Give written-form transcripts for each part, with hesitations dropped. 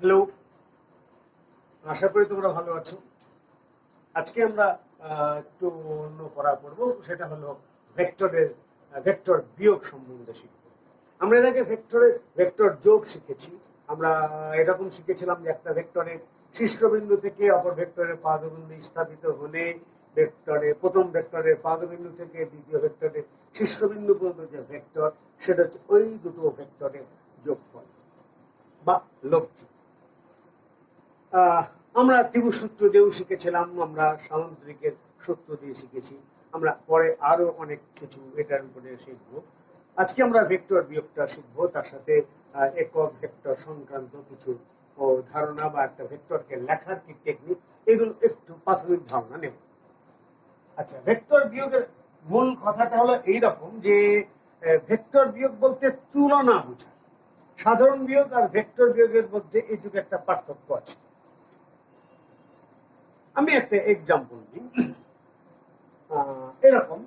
Hello, আশা করি তোমরা ভালো আছো। আজকে আমরা একটু অন্য পড়া পড়ব, সেটা হলো ভেক্টর বিয়োগ সম্বন্ধে শিখব। আমরা এর আগে ভেক্টর যোগ শিখেছি। আমরা এরকম শিখেছিলাম যে একটা ভেক্টরের শীর্ষবিন্দু থেকে অপর ভেক্টরের পাদবিন্দু স্থাপিত হলে প্রথম ভেক্টরের পাদবিন্দু থেকে দ্বিতীয় ভেক্টরের শীর্ষবিন্দু পর্যন্ত যে ভেক্টর, সেটা হচ্ছে ওই দুটো ভেক্টরের যোগফল বা লব্ধি। আমরা ত্রিভুজ সূত্র দিয়েও শিখেছিলাম, আমরা সামান্তরিকের সূত্র দিয়ে শিখেছি। আমরা পরে আরো অনেক কিছু এটার উপরে শিখবো। আজকে আমরা ভেক্টর বিয়োগটা শিখবো, তার সাথে একক ভেক্টর সংক্রান্ত কিছু ধারণা বা একটা ভেক্টরকে লেখার কি টেকনিক, এগুলো একটু প্রাথমিক ধারণা নেব। আচ্ছা, ভেক্টর বিয়োগের মূল কথাটা হলো এইরকম যে ভেক্টর বিয়োগ বলতে তুলনা বোঝায়। সাধারণ বিয়োগ আর ভেক্টর বিয়োগের মধ্যে এইটুকু একটা পার্থক্য আছে। আমি একটা এক্সাম্পল দিই। এরকম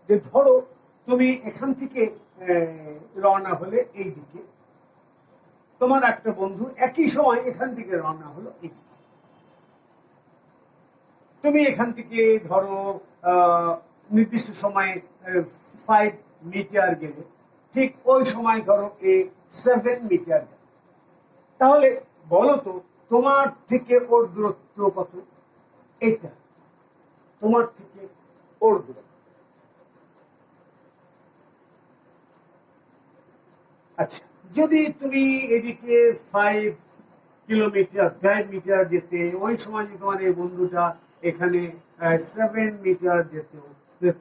যে ধরো তুমি এখান থেকে রওনা হলে এই দিকে, তোমার একটা বন্ধু একই সময় এখান থেকে রওনা হলো এই দিকে। তুমি এখান থেকে ধরো নির্দিষ্ট সময়ে 5 মিটার গেলে, ঠিক ওই সময় ধরো 7 মিটার গেলে। তাহলে বলো তো তোমার থেকে ওর দূরত্ব কত? এটা তোমার থেকে ওর দূরত্ব। আচ্ছা, যদি তুমি এদিকে 5 মিটার যেতে, ওই সময় যদি তোমার এই বন্ধুটা এখানে 7 মিটার যেত,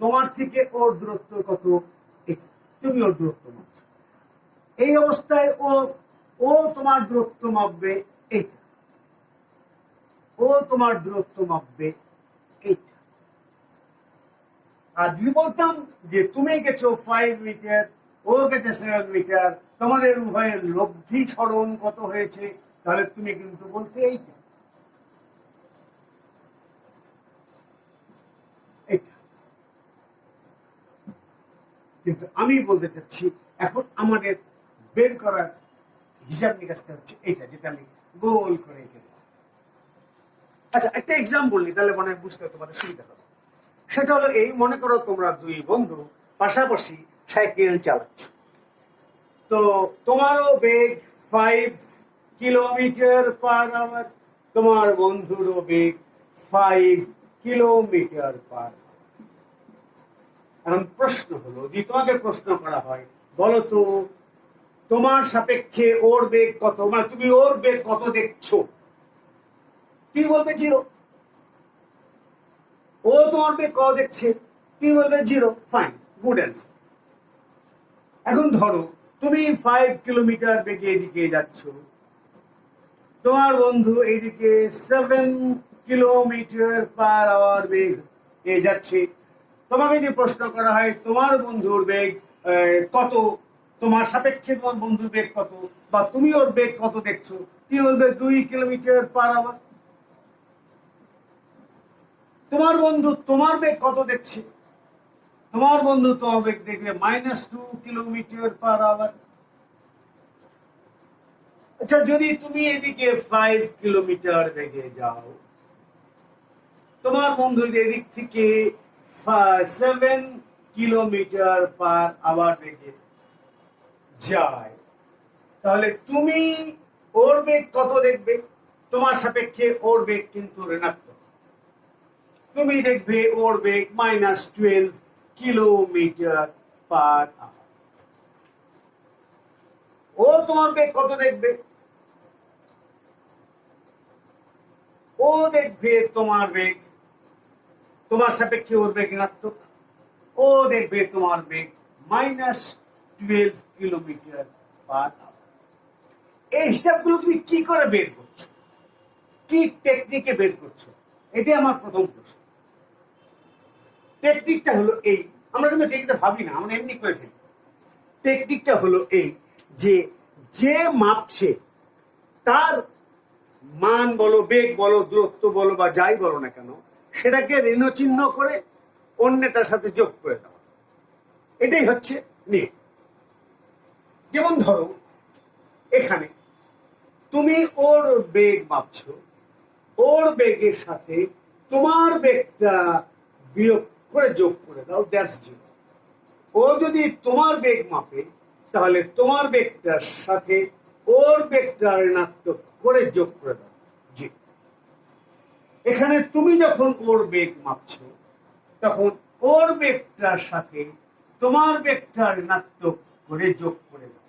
তোমার থেকে ওর দূরত্ব কত? তুমি ওর দূরত্ব মাপছ। এই অবস্থায় ও তোমার দূরত্ব মাপবে এইটা, ও তোমার দূরত্ব মাপবে এইটা। আর যদি বলতাম যে তুমি গেছো 5 মিটার, ও গেছে 7 মিটার, তোমাদের উভয়ের লব্ধি সরণ কত হয়েছে, তাহলে তুমি কিন্তু বলতে এইটা। কিন্তু আমি বলতে চাচ্ছি এখন আমাদের বের করার হিসাব নিকাশটা হচ্ছে এইটা, যেটা আমি গোল করে এঁকে দেব। আচ্ছা, একটা এক্সাম্পল নিই, তাহলে মনে হয় বুঝতে তোমাদের সুবিধা হবে। সেটা হলো এই, মনে করো তোমরা দুই বন্ধু পাশাপাশি সাইকেল চালাচ্ছ। তো তোমারও বেগ 5 কিলোমিটার/আওয়ার, তোমার বন্ধুরও বেগ 5 কিলোমিটার/আওয়ার। এখন প্রশ্ন হলো, যদি তোমাকে প্রশ্ন করা হয় বলো তো তোমার সাপেক্ষে ওর বেগ কত, মানে তুমি ওর বেগ কত দেখছো, কি বলবে? 0। ও তোমার বেগ কত দেখছে, কি বলবে? 0। Fine, good answer. এখন ধরো তুমি 5 কিলোমিটার বেগে এদিকে যাচ্ছ, তোমার বন্ধু এইদিকে 7 কিলোমিটার/আওয়ার বেগ যাচ্ছে। তোমাকে যদি প্রশ্ন করা হয় তোমার বন্ধুর বেগ কত, তোমার সাপেক্ষে তোমার বন্ধুর বেগ কত, বা তুমি ওর বেগ কত দেখছো, কি বলবে? 2 কিলোমিটার/আওয়ার। তোমার বন্ধু তোমার বেগ কত দেখছে, তোমার বন্ধু তোমার বেগ দেখবে -2 কিলোমিটার/আওয়ার। আচ্ছা, যদি তুমি এদিকে 5 কিলোমিটার বেগে যাও, তোমার বন্ধু এদিক থেকে 7 কিলোমিটার/আওয়ার বেগে যায়, তাহলে তুমি ওর বেগ কত দেখবে? তোমার সাপেক্ষে ওর বেগ কিন্তু ঋণাত্মক, তুমি দেখবে ওর বেগ -12 কিলোমিটার/আওয়ার। ও তোমার বেগ কত দেখবে? ও দেখবে তোমার বেগ, তোমার সাপেক্ষে ওর বেগ ঋণাত্মক, ও দেখবে তোমার বেগ -12 কিলোমিটার/আওয়ার। এই হিসাবগুলো তুমি কি করে বের করছো, কি টেকনিকে বের করছো, এটাই আমার প্রথম প্রশ্ন। টেকনিকটা হলো এই, আমরা কিন্তু টেকনিকটা ভাবি না, আমরা এমনি করে ফেলি। টেকনিকটা হলো এই যে যে মাপছে তার মান বলো, বেগ বলো, দূরত্ব বলো, বা যাই বলো না কেন, সেটাকে ঋণচিহ্ন করে অন্যটার সাথে যোগ করে দেওয়া, এটাই হচ্ছে নিয়ম। যেমন ধরো এখানে তুমি ওর বেগ মাপছো, ওর বেগের সাথে তোমার বেগটা বিয়োগ করে যোগ করে দাও, দ্যাটস জিরো। ও যদি তোমার বেগ মাপে তাহলে তোমার বেগটার সাথে ওর বেগটা ঋণাত্মক করে যোগ করে দাও, জিরো। এখানে তুমি যখন ওর বেগ মাপছো তখন ওর বেগটার সাথে তোমার বেগটা ঋণাত্মক করে যোগ করে দাও।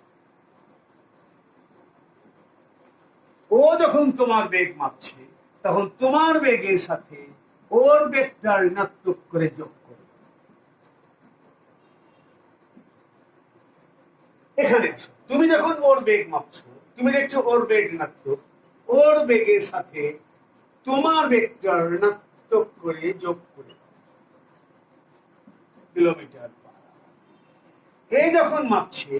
ও যখন তোমার বেগ মাপছে তখন তোমার বেগের সাথে ওর বেগটা ঋণাত্মক করে যোগ করে দাও। এখানে আসো, তুমি যখন ওর বেগ মাপছো তুমি দেখছো ওর বেগ ঋণাত্মক, ওর বেগের সাথে তোমার বেগটা ঋণাত্মক করে যোগ করে দাও, কিলোমিটার। এই যখন মাপছে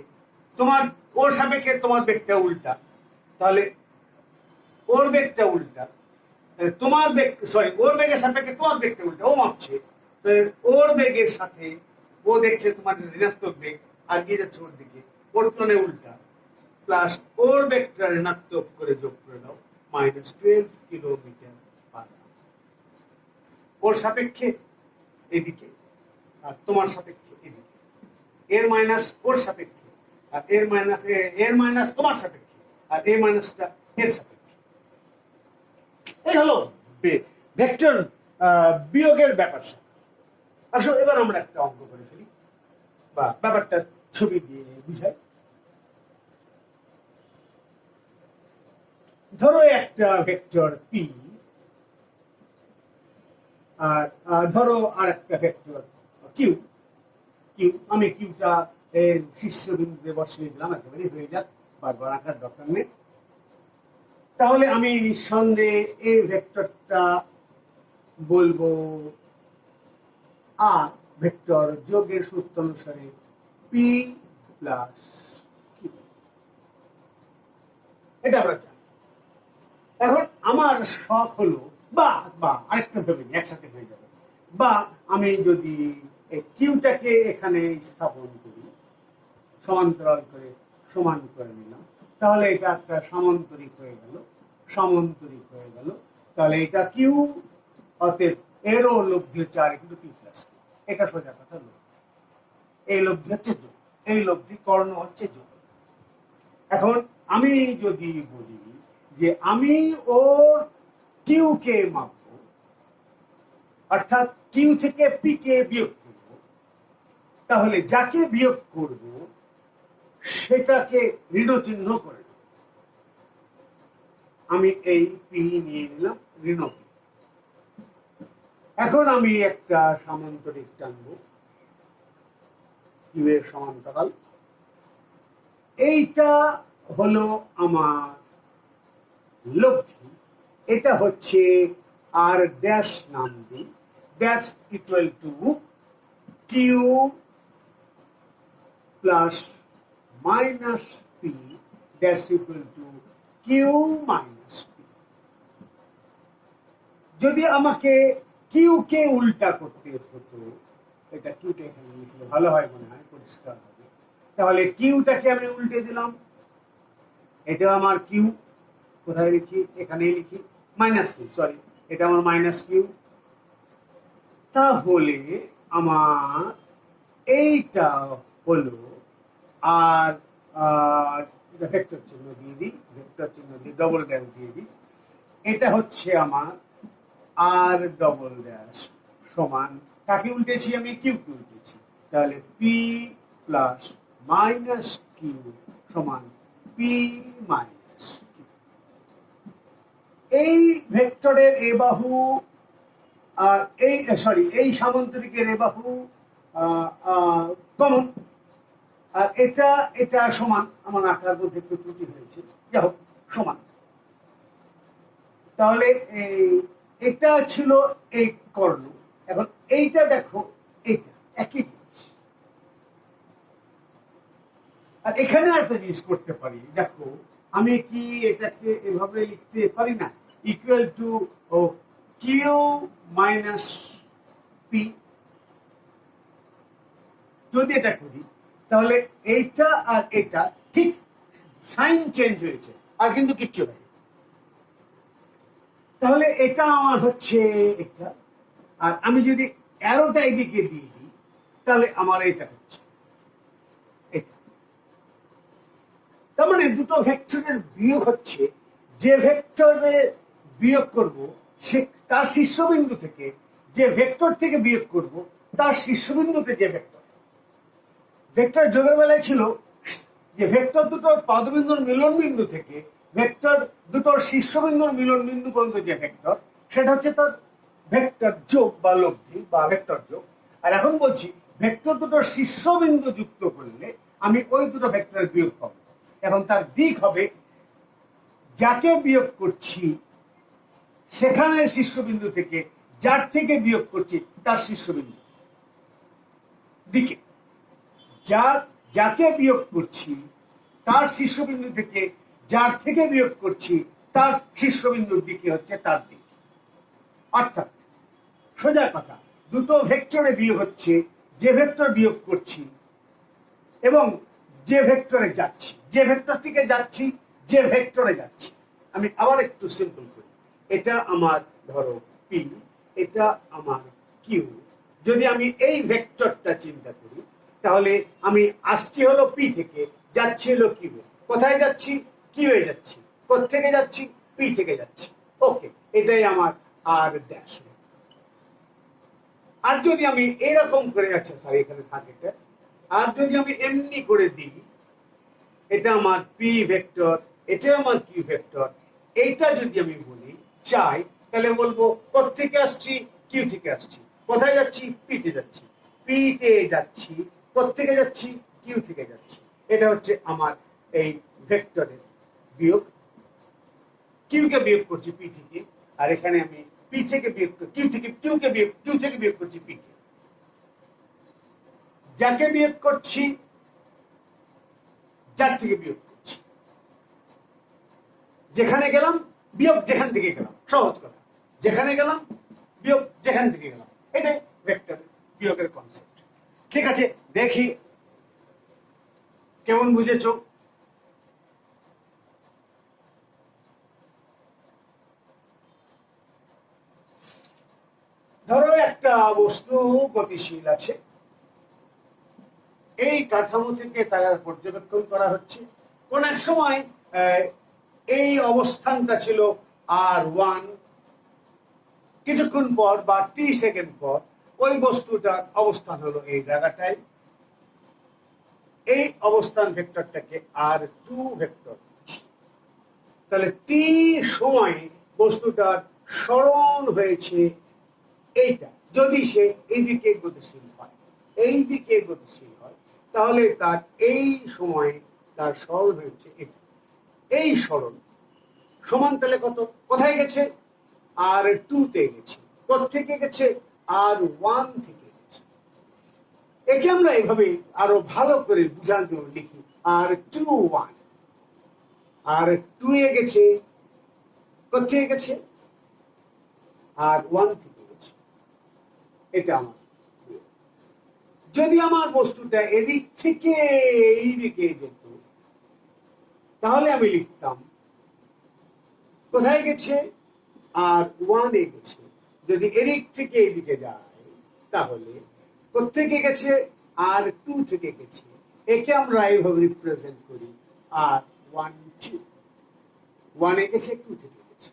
তোমার ওর সাপেক্ষে তোমার বেগটা উল্টা, তাহলে ওর বেগটা উল্টা, তোমার বেগ ওর বেগের সাপেক্ষে তোমার বেগটা উল্টা, ও মাপছে ওর বেগের সাথে ও দেখছে তোমার ঋণাত্মক বেগ আর গিয়ে যাচ্ছে ওর দিকে, ওর তুলনায় উল্টা, প্লাস ওর বেগটা ঋণাত্মক করে যোগ করে দাও, -12 কিলোমিটার পার আওয়ার। ওর সাপেক্ষে এদিকে আর তোমার সাপেক্ষে এদিকে, এর মাইনাস ওর সাপেক্ষে আর এর মাইনাস তোমার সাপেক্ষে আর এর মাইনাসটা এর সাপেক্ষে। এই হলো ভেক্টর বিয়োগের ব্যাপার। আসলে এবার আমরা একটা অঙ্ক করে ফেলি বা ব্যাপারটা ছবি দিয়ে বুঝাই। ধরো একটা ভেক্টর পি আর ধরো আর একটা ভেক্টর কিউ। আমি কিউটা শীর্ষবিন্দুতে বসিয়ে দিলাম, একেবারে হয়ে যাক, বারবার আঁকার দরকার নেই। তাহলে আমি নিঃসন্দেহে এই ভেক্টরটা বলবো আর ভেক্টর যোগের সূত্র অনুসারে পি প্লাস কিউ, এটা আমরা জানি। এখন আমার শখ হলো বা আরেকটা ভেবে নিই, একসাথে হয়ে যাবে। বা আমি যদি কিউটাকে এখানে স্থাপন করি, সমান্তরাল করে সমান করে নিলাম, তাহলে এটা একটা সামান্তরিক হয়ে গেল, তাহলে এটা কিউ, অতএব এরও লব্ধি হচ্ছে আর কিন্তু পি প্লাস। এটা সোজা কথা লোক, এই লব্ধি হচ্ছে যোগ, এই লব্ধি কর্ণ হচ্ছে যোগ। এখন আমি যদি বলি যে আমি ওর কিউ কে মাপবো, অর্থাৎ কিউ থেকে পি কে বিয়োগ করব, তাহলে যাকে বিয়োগ করব সেটাকে ঋণচিহ্ন করে দেব। আমি এই পি নিয়ে নিলাম ঋণ পি। এখন আমি একটা সামান্তরিক টানবো, কিউ এর সমান্তরাল। এইটা হলো আমার লব্ধি, এটা হচ্ছে আর ড্যাশ নাম দিই, dash equal to Q plus minus P dash equal to Q minus P. যদি আমাকে কিউ কে উল্টা করতে হতো, এটা কিউটা এখানে লিখলে ভালো হয় মনে হয়, পরিষ্কার হবে। তাহলে কিউটাকে আমি উল্টে দিলাম, এটা আমার কিউ, কোথায় লিখি, এখানে লিখি মাইনাস কিউ, সরি এটা আমার মাইনাস কিউ। তাহলে আমার এইটা হলো আর ভেক্টর চিহ্ন দিয়ে দিই, ডবল ড্যাশ দিয়ে দিই, এটা হচ্ছে আমার আর ডবল ড্যাশ সমান, কাকে উল্টেছি আমি, কিউ কে উল্টেছি, তাহলে পি প্লাস মাইনাস কিউ সমান পি মাইনাস কিউ। এই ভেক্টরের এ বাহু আর এই সামান্তরিকের এ বাহু কমন, আর এটা সমান। আমার আঁকার মধ্যে একটু ত্রুটি হয়েছে, যাই হোক সমান। তাহলে এটা ছিল এই কর্ণ। এখন এইটা দেখো, এইটা একই জিনিস। আর এখানে একটা জিনিস করতে পারি, দেখো আমি কি এটাকে এভাবে লিখতে পারি না, equal to Q minus P. যদি এটা করি তাহলে এইটা আর এটা ঠিক সাইন চেঞ্জ হয়েছে, আর কিন্তু কিচ্ছু নাই। তাহলে এটা আমার হচ্ছে একটা, আর আমি যদি অ্যারোটা এদিকে দিয়ে দিই তাহলে আমার এটা হচ্ছে এটা। তার মানে দুটো ভেক্টরের বিয়োগ হচ্ছে, যে ভেক্টরে বিয়োগ করব সে তার শীর্ষবিন্দু থেকে, যে ভেক্টর থেকে বিয়োগ করব তার শীর্ষবিন্দুতে যে ভেক্টর। ভেক্টর যোগের বেলায় ছিল যে ভেক্টর দুটোর পাদবিন্দুর মিলন বিন্দু থেকে ভেক্টর দুটোর শীর্ষবিন্দুর মিলন বিন্দু পর্যন্ত যে ভেক্টর, সেটা হচ্ছে তার ভেক্টর যোগ বা লব্ধি বা ভেক্টর যোগ। আর এখন বলছি ভেক্টর দুটোর শীর্ষবিন্দু যুক্ত করলে আমি ওই দুটো ভেক্টরের বিয়োগ পাবো। এখন তার দিক হবে, যাকে বিয়োগ করছি সেখানের শীর্ষবিন্দু থেকে যার থেকে বিয়োগ করছি তার শীর্ষবিন্দু দিকে, যাকে বিয়োগ করছি তার শীর্ষবিন্দু থেকে যার থেকে বিয়োগ করছি তার শীর্ষবিন্দুর দিকে হচ্ছে তার দিক। অর্থাৎ সোজা কথা, দুটো ভেক্টরে বিয়োগ হচ্ছে, যে ভেক্টর বিয়োগ করছি এবং যে ভেক্টরে যাচ্ছি, যে ভেক্টর থেকে যাচ্ছি যে ভেক্টরে যাচ্ছি। আমি আবার একটু সিম্পল করি, এটা আমার ধরো পি, এটা আমার কিউ। যদি আমি এই ভেক্টরটা চিন্তা করি তাহলে আমি আসছি হলো পি থেকে, যাচ্ছি হলো কিউ। কোথায় যাচ্ছি? কিউ এ যাচ্ছি। কোথেকে যাচ্ছি? পি থেকে যাচ্ছি। ওকে, এটাই আমার আর ড্যাশ। আর যদি আমি এরকম করে যাচ্ছি, স্যার এখানে থাকে, আর যদি আমি এমনি করে দিই, এটা আমার পি ভেক্টর, এটা আমার কিউ ভেক্টর, এইটা যদি আমি বলি চাই, তাহলে বলবো কোথেকে আসছি? কিউ থেকে আসছি। কোথায় যাচ্ছি? পি তে যাচ্ছি। পি তে যাচ্ছি, কোথেকে যাচ্ছি? কিউ থেকে যাচ্ছি। এটা হচ্ছে আমার এই ভেক্টরের বিয়োগ। কিউ কে বিয়োগ করছি পি থেকে, আর এখানে আমি পি থেকে বিয়োগ কিউ থেকে কিউ থেকে বিয়োগ করছি পি কে। যাকে বিয়োগ করছি যার থেকে বিয়োগ করছি, যেখানে গেলাম বিয়োগ যেখান থেকে গেলাম। সহজ কথা, যেখানে গেলাম বিয়োগ যেখান থেকে গেলাম, এটাই ভেক্টর বিয়োগের কনসেপ্ট। ঠিক আছে, দেখি কেমন বুঝেছো। ধরো একটা বস্তু গতিশীল আছে, এই কাঠামো থেকে তার পর্যবেক্ষণ করা হচ্ছে। কোন এক সময় এই অবস্থানটা ছিল R1, কিছুক্ষণ পর বা টি সেকেন্ড পর ওই বস্তুটার অবস্থান হলো এই জায়গাটায়। এই অবস্থান ভেক্টরটাকে R2 ভেক্টর। তাহলে টি সময়ে বস্তুটার সরণ হয়েছে এইটা। যদি সে এইদিকে গতিশীল হয়, এই দিকে গতিশীল হয়, তাহলে তার এই সময়ে তার সরণ হয়েছে এটা। এই সরণ সমান তাহলে কত? কোথায় গেছে? R2 তে গেছে। কোথেকে গেছে? R1 থেকে গেছে। একে আমরা এইভাবে আরো ভালো করে বুঝার জন্য লিখি R21। R2 এ গেছে, কোথেকে গেছে? R1 থেকে গেছে। এটা আমার। যদি আমার বস্তুটা এদিক থেকে এই দিকে যেত তাহলে আমি লিখতাম কোথায় গেছে? R1 এ গেছে। যদি এদিক থেকে এইদিকে যায় তাহলে কোথেকে গেছে? R2 থেকে গেছে। একে আমরা এইভাবে রিপ্রেজেন্ট করি R1 2। 1 এ গেছে, 2 থেকে গেছে।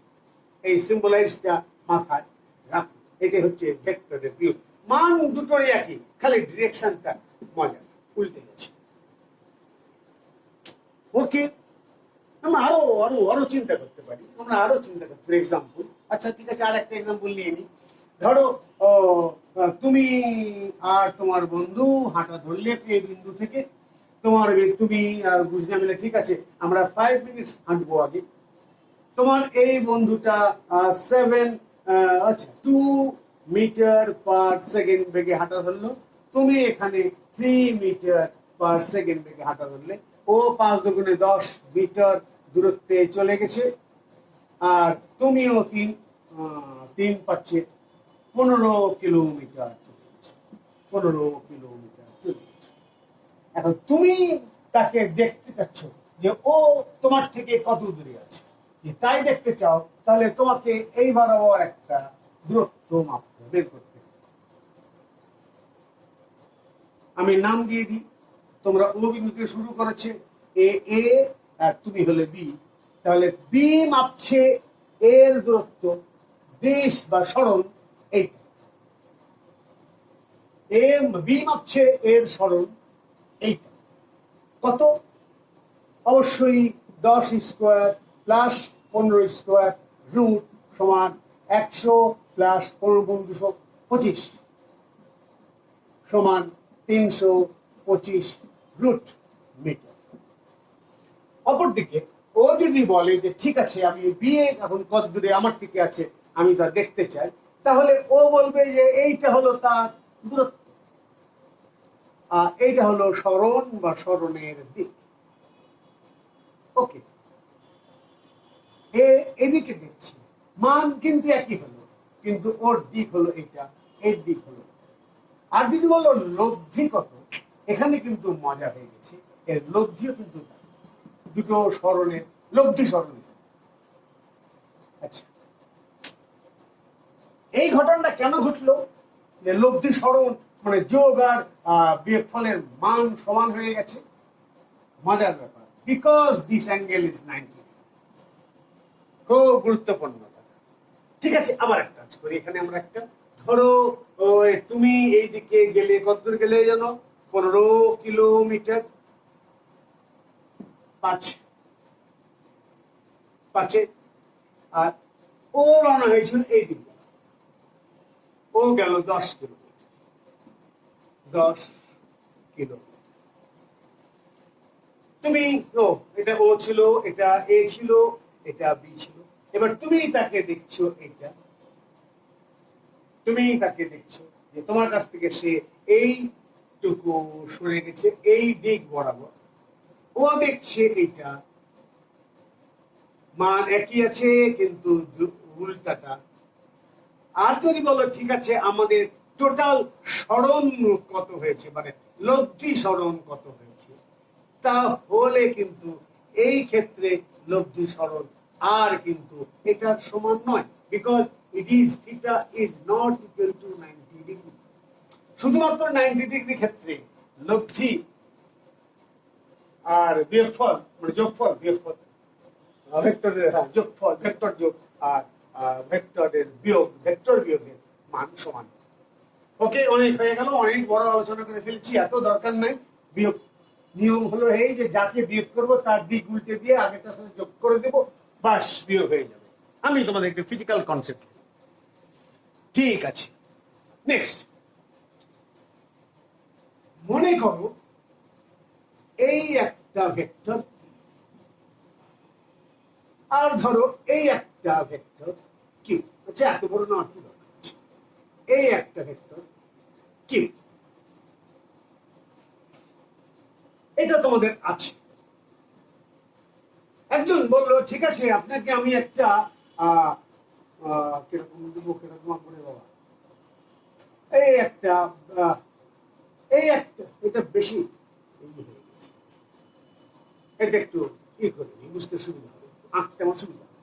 এই সিম্বলাইজটা মাথায় রাখুন। এটা হচ্ছে ভেক্টরের বিয়োগ। মান দুটোরই একই, খালি ডিরেকশনটা মজা উল্টে গেছে। ওকে, আমরা আরো আরো আরো চিন্তা করতে পারি। আমরা আরো চিন্তা করতে পারি এক্সাম্পল। আচ্ছা ঠিক আছে, আর একটা এক্সাম্পল নিয়ে নিই। ধরো তুমি আর তোমার বন্ধু হাঁটা ধরলে এই বিন্দু থেকে, তুমি আর বুঝনা মিলে ঠিক আছে আমরা 5 মিনিটস হাঁটবো আগে। তোমার এই বন্ধুটা 2 মিটার পার সেকেন্ড বেগে হাঁটা ধরলো, তুমি এখানে 3 মিটার পার সেকেন্ড বেগে হাঁটা ধরলে। ও 5 দুগুণে 10 মিটার দূরত্বে চলে গেছে, আর তুমিও 3 পাচ্ছে 15 কিলোমিটার চলে গেছে। 15 কিলোমিটার চলে গেছে। এখন তুমি তাকে দেখতে চাচ্ছ যে ও তোমার থেকে কত দূরে আছে, তাই দেখতে চাও তাহলে তোমাকে এই বরাবর একটা দূরত্ব মাপতে বের করতে হবে। আমি নাম দিয়ে দিই, তোমরা ও বিন্দু থেকে শুরু করেছে এ এ আর তুমি হলে বি, তাহলে বি মাপছে এর দূরত্ব, দিশ বা সরণ এইটা, এ বি মাপছে এর সরণ এইটা, কত? অবশ্যই 10 স্কোয়ার প্লাস 15 স্কোয়ার রুট সমান 100 প্লাস 15 225 সমান 325 রুট মিটার। অপরদিকে ও যদি বলে যে ঠিক আছে আমি বিয়ে এখন কত দূরে আমার থেকে আছে আমি তা দেখতে চাই, তাহলে ও বলবে যে এইটা হলো তার দূরত্ব আর এইটা হলো সরণ বা সরণের দিক। ওকে, এদিকে দেখছি মান কিন্তু একই হলো, কিন্তু ওর দিক হলো এটা, এর দিক হলো। আর যদি বলো লব্ধি কত, এখানে কিন্তু মজা হয়ে গেছে, এর লব্ধিও কিন্তু দুটো সরণের লব্ধি সরণের। আচ্ছা, এই ঘটনাটা কেন ঘটলো যে লব্ধি সরণ মানে যোগ আর বিয়োগফলের মান সমান হয়ে গেছে? মজার ব্যাপার, বিকজ দিস অ্যাঙ্গেল ইজ 90। খুব গুরুত্বপূর্ণ। ঠিক আছে, আবার একটা কাজ করি, এখানে আমরা একটা ধরো তুমি এই দিকে গেলে কতদূর গেলে জানো? 15 কিলোমিটার, 5 আর ও রওনা হয়েছিল এই দিকে, ও গেল 10 কিলোমিটার, 10 কিলোমিটার। তুমি এটা ও ছিল, এটা এ ছিল, এটা বি ছিল। এবার তুমি তাকে দেখছো, এটা তুমি তাকে দেখছো যে তোমার কাছ থেকে সে এইটুকু সরে গেছে এই দিক বরাবর, ও দেখছে এইটা মান একই আছে কিন্তু উল্টাটা। আর যদি বলো ঠিক আছে আমাদের টোটাল সরণ কত হয়েছে, মানে লব্ধি সরণ কত হয়েছে, তাহলে কিন্তু এই ক্ষেত্রে লব্ধি সরণ আর কিন্তু এটার সমান নয়, because it is theta is not equal to 90 degree. শুধুমাত্র 90 ডিগ্রি ক্ষেত্রে লব্ধি আর বিয়োগফল মানে যোগফল, বিয়োগফল ভেক্টরের যোগফল, ভেক্টর যোগ আর ভেক্টরের বিয়োগ, ভেক্টর বিয়োগের মান সমান। ওকে, অনেক হয়ে গেল, অনেক বড় আলোচনা করে ফেলছি, এত দরকার নাই। বিয়োগ নিয়ম হলো এই যে যাকে বিয়োগ করবো তার দিক উল্টে দিয়ে আগেরটার সাথে যোগ করে দেবো, বাস বিয়োগ হয়ে যাবে। আমি তোমাদের একটা ফিজিক্যাল কনসেপ্ট। ঠিক আছে, নেক্সট মনে করো এই একটা ভেক্টর আর ধরো এই একটা ভেক্টর কিউ। আচ্ছা, এত বড় না কি দরকার আছে, এই একটা ভেক্টর কিউ, এটা তোমাদের আছে। একজন বললো ঠিক আছে আপনাকে আমি একটা কিরকম দেবো, কিরকম করে বাবা, এই একটা এটা বেশি হয়ে গেছে, এটা একটু ই করে বুঝতে সুবিধা হবে, আঁকতে আমার সুবিধা হবে।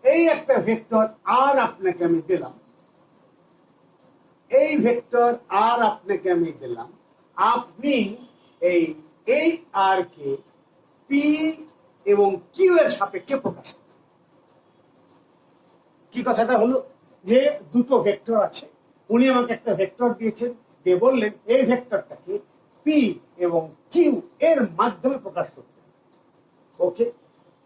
এই একটা ভেক্টর আর আপনাকে আমি দিলাম, এই ভেক্টর আর আপনাকে আমি দিলাম, আপনি এই আর কে পি এবং কিউ এর সাপেক্ষে প্রকাশ করেন। কি কথাটা হলো যে দুটো ভেক্টর আছে, উনি আমাকে একটা ভেক্টর দিয়েছেন, দিয়ে বললেন এই ভেক্টরটাকে পি এবং কিউ এর মাধ্যমে প্রকাশ করতে। ওকে,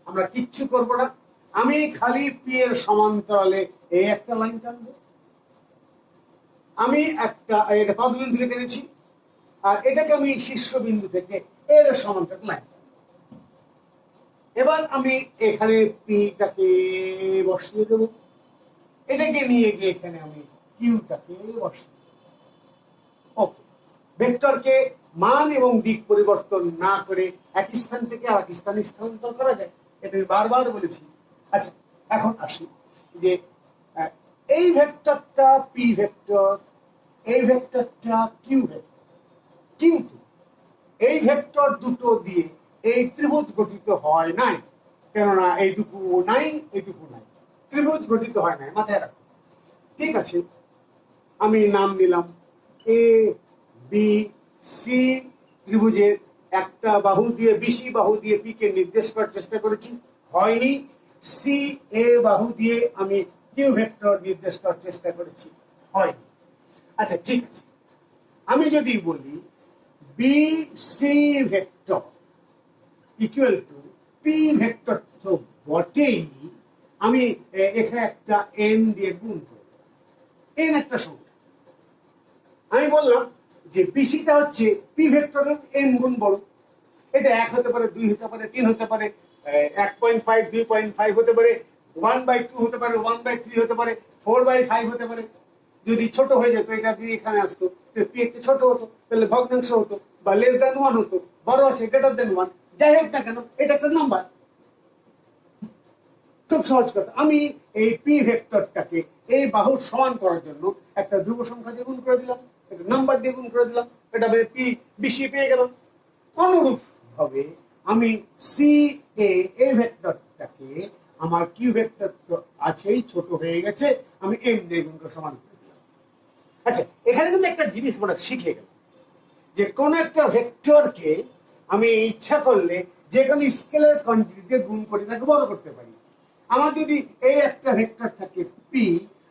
আমরা কিচ্ছু করব না, আমি খালি পি এর সমান্তরালে এই একটা লাইন টানবো, আমি একটা এটা পদবিন্দু থেকে টেনেছি আর এটাকে আমি শীর্ষবিন্দু থেকে এর সমান্তরাল লাইন। এবার আমি এখানে পিটাকে বসিয়ে দেব, এটাকে নিয়ে গিয়ে এখানে আমি কিউটাকে বসিয়ে দেব। ওকে, ভেক্টরকে মান এবং দিক পরিবর্তন না করে এক স্থান থেকে আর এক স্থানে স্থানান্তর করা যায়, এটা আমি বারবার বলেছি। আচ্ছা, এখন আসি যে এই ভেক্টরটা পি ভেক্টর, এই ভেক্টরটা কিউ ভেক্টর, কিন্তু এই ভেক্টর দুটো দিয়ে এই ত্রিভুজ গঠিত হয় নাই, কেননা এইটুকু নাই, এইটুকু নাই, ত্রিভুজ গঠিত হয় নাই, মাথায় রাখো। ঠিক আছে, আমি নাম দিলাম এ বি সি ত্রিভুজের একটা বাহু দিয়ে বিসি বাহু দিয়ে পি কে নির্দেশ করার চেষ্টা করেছি, হয়নি। সি এ বাহু দিয়ে আমি কিউ ভেক্টর নির্দেশ করার চেষ্টা করেছি, হয়নি। আচ্ছা ঠিক আছে, আমি যদি বলি B C vector equal to P vector, তো বটেই, আমি এখানে একটা এন দিয়ে গুণ করব, এন একটা সংখ্যা। আমি বললাম যে বিসিটা হচ্ছে পি ভেক্টরের এন গুণ বড়, এটা 1 হতে পারে, 2 হতে পারে, 3 হতে পারে, 1.5 2.5 হতে পারে, 1/2 হতে পারে, 1/3 হতে পারে, 4/5 হতে পারে। যদি ছোট হয়ে যেত, এটা যদি এখানে আসতো, পি এর চেয়ে ছোট হতো, তাহলে ভগ্নাংশ হতো, বা লেস দ্যান 1 হতো, বড় আছে গ্রেটার দ্যান 1, যাই হোক না কেন, এটা একটা নাম্বার। খুব সহজ কথা, আমি এই পি ভেক্টরটাকে এই বাহুর সমান করার জন্য একটা ধ্রুব সংখ্যা দিয়ে গুণ করে দিলাম, একটা নাম্বার দিয়ে গুণ করে দিলাম, এটা পি বিসি পেয়ে গেলাম। অনুরূপ ভাবে আমি সি এ ভেক্টরটাকে, আমার কিউ ভেক্টর তো আছেই, ছোট হয়ে গেছে, আমি এম দিয়ে গুণ করে সমান করে দিলাম। আচ্ছা, এখানে কিন্তু একটা জিনিস আমরা শিখে গেলাম, যে কোন একটা ভেক্টরকে আমি ইচ্ছা করলে যে কোনো স্কেলার কোয়ান্টিটি দিয়ে গুণ করে তাকে বড় করতে পারি। আমার যদি এই একটা ভেক্টর থাকে পি,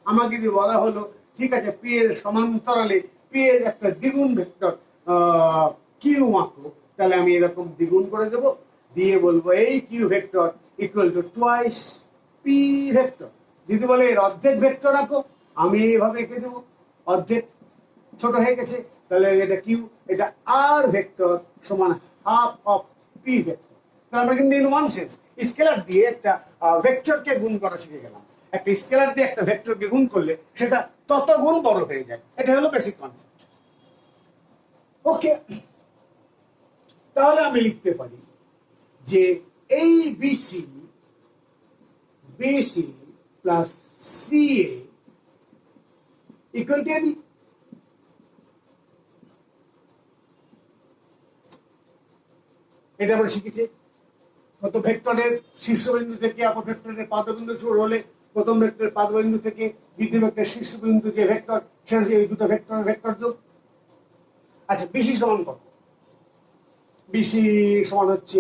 আমাকে যদি বলা হলো ঠিক আছে পি এর সমান্তরালে পি এর একটা দ্বিগুণ ভেক্টর কিউ আঁকো, তাহলে আমি এরকম দ্বিগুণ করে দেব, দিয়ে বলবো এই Q vector equal to twice P vector. যদি বলে এর অর্ধেক ভেক্টর আঁকো, আমি এইভাবে এঁকে দেবো, অর্ধেক ছোট হয়ে গেছে, তাহলে এটা কিউ, এটা আর ভেক্টর সমান হাফ অফ পি ভেক্টর। তাহলে আমরা কিন্তু ইন ওয়ান সেন্স স্কেলার দিয়ে একটা ভেক্টরকে গুণ করা শিখে গেলাম। একটা স্কেলার দিয়ে একটা ভেক্টরকে গুণ করলে সেটা তত গুণ বড় হয়ে যায়, এটা হলো বেসিক কনসেপ্ট। ওকে, তাহলে আমি লিখতে পারি যে এই BC BC plus C A equal to AB. এটা আমরা শিখেছি কত ভেক্টরের শীর্ষবিন্দু থেকে অপর ভেক্টরের পাদবিন্দু শুরু হলে প্রথম ভেক্টরের পাদবিন্দু থেকে দ্বিতীয় ভেক্টরের শীর্ষবিন্দু যে ভেক্টর, সেটা হচ্ছে এই দুটো ভেক্টরের ভেক্টর যোগ। আচ্ছা, বিসি সমান কত? বিসি সমান হচ্ছে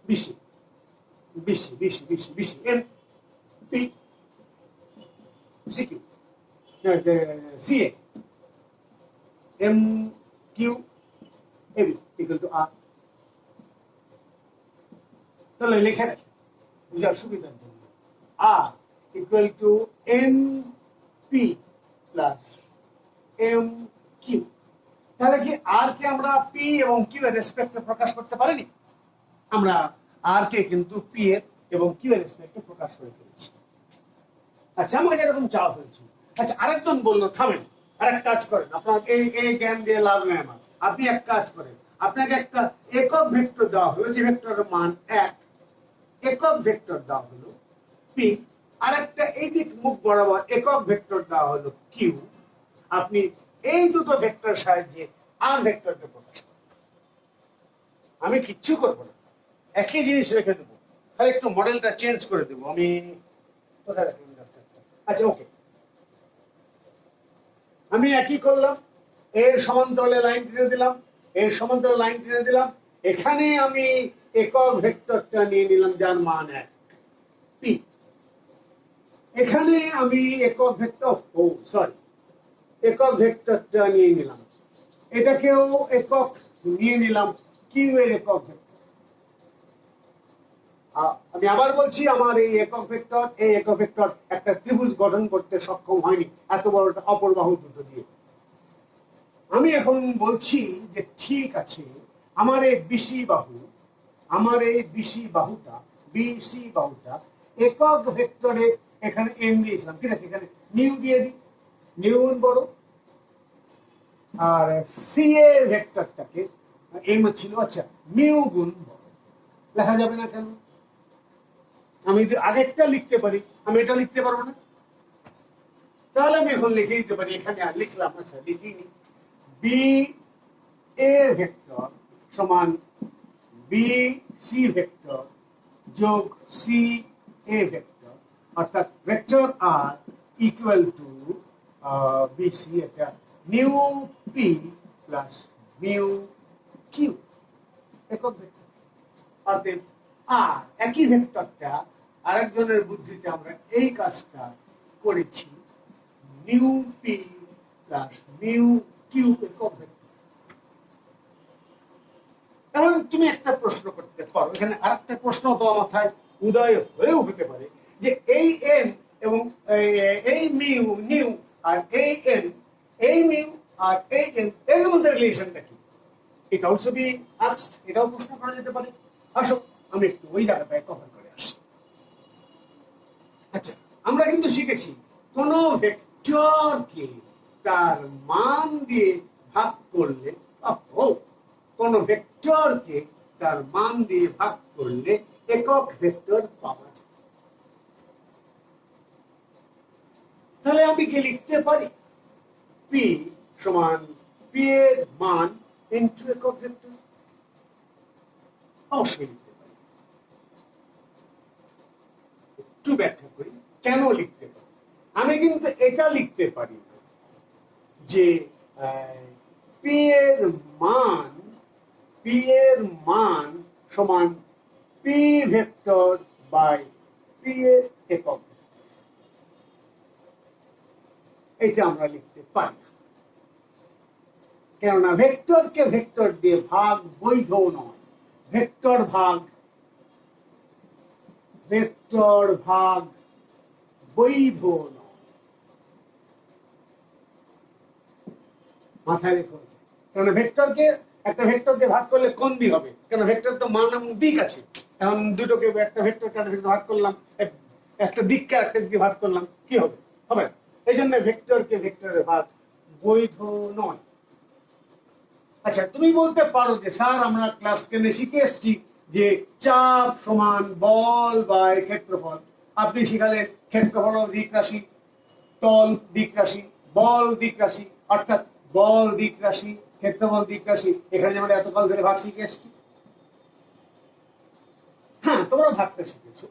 BC BC BC BC BC M P C Q C A M Q AB equal to R. তাহলে লিখে রাখি বুঝার সুবিধার জন্য, R equal to N P plus M Q. তাহলে কি আর কে আমরা পি এবং কিউ এর রেসপেক্টে প্রকাশ করতে পারিনি? আমরা আর কে কিন্তু পি এর এবং কিউ এর রেসপেক্টে প্রকাশ করে ফেলেছি। আচ্ছা, আমাকে যেরকম চাওয়া হয়েছিল। আচ্ছা, আরেকজন বললো থামেন, আরেক কাজ করেন, আপনার এই জ্ঞান দিয়ে লাভ নেই আমার, আপনি এক কাজ করেন, আপনাকে একটা একক ভেক্টর দেওয়া হলো, যে ভেক্টরের মান 1, একক ভেক্টর দেওয়া হলো পি, আর একটা এই দিক মুখ বরাবর একক ভেক্টর দেওয়া হলো কিউ। আপনি এই দুটো ভেক্টর সাহায্যে আর ভেক্টরকে প্রকাশ করবেন। আমি কিচ্ছু করবো না, একই জিনিস রেখে দেবো, তাহলে একটু মডেলটা চেঞ্জ করে দেবো। আমি কোথায় রাখি? আচ্ছা ওকে, আমি একই করলাম, এর সমান্তরালে লাইন টেনে দিলাম, এর সমান্তরালে লাইন টেনে দিলাম, এখানে আমি একক ভেক্টরটা নিয়ে নিলাম যার মান 1 পি। এখানে আমি একক ভেক্টর একক ভেক্টরটা নিয়ে নিলাম, এটাকেও একক নিয়ে নিলাম কিউ এর একক ভেক্টর। আমি আবার বলছি, আমার এই একক ভেক্টর একটা ত্রিভুজ গঠন করতে সক্ষম হয়নি এত বড় অপর বাহু দুটো দিয়ে। আমি এখন বলছি যে ঠিক আছে, আমার এই বিসি বাহুটা একক ভেক্টরে এখানে এম দিয়েছিলাম, ঠিক আছে, এখানে নিউ দিয়ে দিই, নিউ গুণ বড়, আর সি এ ভেক্টরটাকে এম ছিল, আচ্ছা মিউ গুণ বড়। লেখা যাবে না কেন? আমি যদি আগেরটা লিখতে পারি, আমি এটা লিখতে পারবো না? তাহলে আমি এখন লিখে দিতে পারি, এখানে আর লিখলাম, আচ্ছা লিখিনি, বি এ ভেক্টর সমান বি সি ভেক্টর যোগ সি এ ভেক্টর, অর্থাৎ vector R equal to B C, এটা mu P plus mu Q একক ভেক্টর। অতএব আর একই ভেক্টরটা আরেকজনের বুদ্ধিতে আমরা এই কাজটা করেছি, mu P plus mu Q একক ভেক্টর। এখন তুমি একটা প্রশ্ন করতে পারো, এখানে আরেকটা প্রশ্ন তো মাথায় উদয় হয়েও হতে পারে যে এই এন এবং এই মিউ নিউ আর এই এন, এই মিউ আর এই এন এর মধ্যে রিলেশনটা কি? ইট অলসো বি আস্কড, এটাও প্রশ্ন করা যেতে পারে। আসো আমি একটু ওই জায়গাটায় কভার করে আসি। আচ্ছা, আমরা কিন্তু শিখেছি কোন ভেক্টরকে তার মান দিয়ে ভাগ করলে, কোন ভেক্টরকে তার মান দিয়ে ভাগ করলে একক ভেক্টর পাওয়া যায়। তাহলে আমি কি লিখতে পারি পি সমান পি এর মান ইনটু একক ভেক্টর? অবশ্যই লিখতে পারি। একটু ব্যাখ্যা করি কেন লিখতে পারি। আমি কিন্তু এটা লিখতে পারি না যে পি এর মান সমান পি ভেক্টর বাই পি এর একক ভেক্টর, এটা আমরা লিখতে পারি না। কেননা ভেক্টরকে ভেক্টর দিয়ে ভাগ বৈধ নয়। ভেক্টর ভাগ বৈধ নয়, মাথায় রেখো। কারণ ভেক্টরকে একটা ভেক্টরকে ভাগ করলে কোন দিক হবে? কারণ ভেক্টর তো মান এবং দিক আছে। এখন দুটোকে একটা ভেক্টরকে একটা ভেক্টর ভাগ করলাম, একটা দিককে একটা দিকে ভাগ করলাম, কি হবে? হবে না। এই জন্য ভেক্টরকে ভেক্টরের ভাগ বৈধ নয়। আচ্ছা, তুমি বলতে পারো যে স্যার আমরা ক্লাস 10-এ শিখে এসেছি যে চাপ সমান বল বাই ক্ষেত্রফল। আপনি শিখালেন ক্ষেত্রফল দিক রাশি, তল দিক রাশি, বল দিক রাশি, অর্থাৎ বল দিক রাশি, ক্ষেত্রফল দিক রাশি। এখানে আমরা এতকাল ধরে ভাগ শিখে এসেছি। হ্যাঁ, তোমরা ভাগটা শিখেছো।